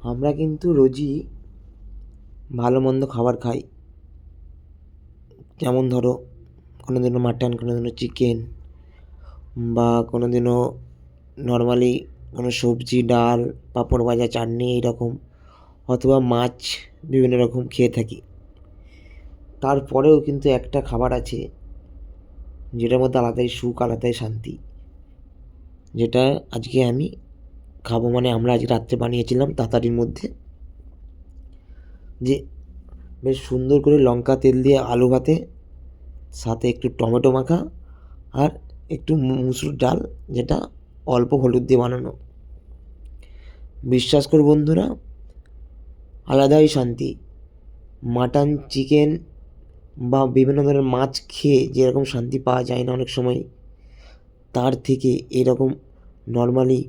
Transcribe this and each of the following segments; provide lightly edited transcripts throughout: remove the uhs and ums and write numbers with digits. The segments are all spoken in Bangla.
আমরা কিন্তু রোজই ভালো মন্দ খাবার খাই। যেমন ধরো কোনো দিনও মাটন, কোনো দিনও চিকেন, বা কোনো দিনও নর্মালি কোনো সবজি, ডাল, পাঁপড় ভাজা, চাটনি এইরকম, অথবা মাছ বিভিন্ন রকম খেয়ে থাকি। তারপরেও কিন্তু একটা খাবার আছে যেটার মধ্যে আলাদাই সুখ, আলাদাই শান্তি, যেটা আজকে আমি খাবো। মানে আমরা আজকে রাত্রে বানিয়েছিলাম তাড়াতাড়ির মধ্যে, যে বেশ সুন্দর করে লঙ্কা তেল দিয়ে আলু ভাতে, সাথে একটু টমেটো মাখা, আর একটু মুসুর ডাল, যেটা অল্প হলুদ দিয়ে বানানো। বিশ্বাস করো বন্ধুরা, আলাদাই শান্তি। মাটন, চিকেন বা বিভিন্ন ধরনের মাছ খেয়ে যেরকম শান্তি পাওয়া যায় না অনেক সময়, তার থেকে এরকম নর্মালি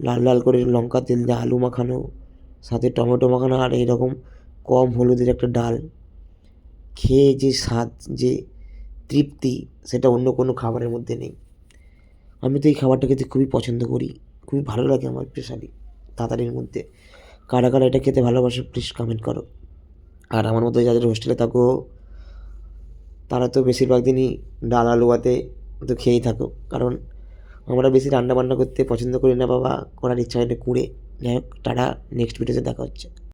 লাল লাল করে লঙ্কা তেল দিয়ে আলু মাখানো, সাথে টমেটো মাখানো, আর এরকম কম হলুদের একটা ডাল খেয়ে যে স্বাদ, যে তৃপ্তি, সেটা অন্য কোনো খাবারের মধ্যে নেই। আমি তো এই খাবারটা খেতে খুবই পছন্দ করি, খুবই ভালো লাগে আমার স্পেশালি তাড়াতাড়ির মধ্যে। কারা কারা এটা খেতে ভালোবাসো প্লিজ কমেন্ট করো। আর আমার মতো যাদের হোস্টেলে থাকো, তারা তো বেশিরভাগ দিনই ডাল আলু ভাতে তো খেয়েই থাকো, কারণ আমরা বেশি রান্না বান্না করতে পছন্দ করি না, বাবা করার ইচ্ছা হয় না কুঁড়ে। যাই হোক, টাটা, নেক্সট ভিডিওতে দেখা হচ্ছে।